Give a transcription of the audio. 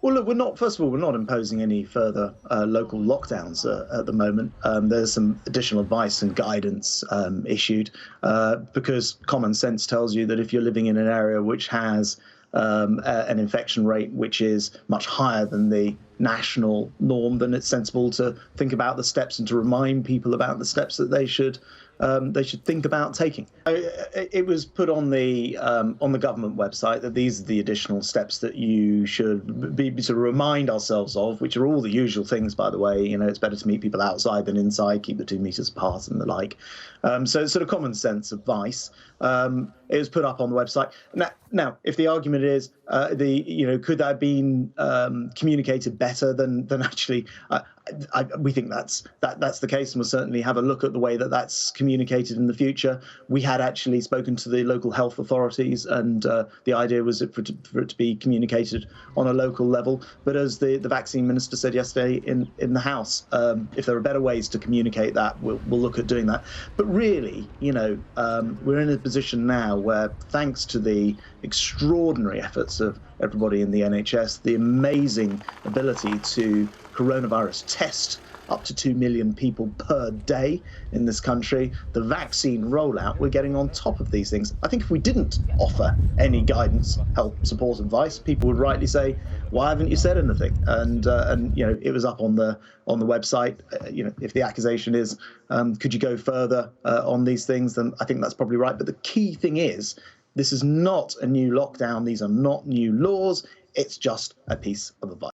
Well, look, first of all, we're not imposing any further local lockdowns at the moment. There's some additional advice and guidance issued because common sense tells you that if you're living in an area which has an infection rate which is much higher than the national norm, then it's sensible to think about the steps and to remind people about the steps that they should think about taking. It was put on the government website that these are the additional steps that you should be to remind ourselves of, which are all the usual things, by the way. You know, it's better to meet people outside than inside, keep the 2 meters apart and the like. So it's sort of common sense advice. It was put up on the website. Now, if the argument is could that have been communicated better than actually, we think that's the case, and we'll certainly have a look at the way that that's communicated in the future. We had actually spoken to the local health authorities, and the idea was for it to be communicated on a local level. But as the vaccine minister said yesterday in the House, if there are better ways to communicate that, we'll look at doing that. But really, we're in a position now where, thanks to the extraordinary efforts of everybody in the NHS, the amazing ability to coronavirus test up to 2 million people per day in this country, the vaccine rollout, we're getting on top of these things. I think if we didn't offer any guidance, help, support, advice, people would rightly say, why haven't you said anything? And it was up on the website. If the accusation is, could you go further on these things, then I think that's probably right. But the key thing is, this is not a new lockdown. These are not new laws. It's just a piece of advice.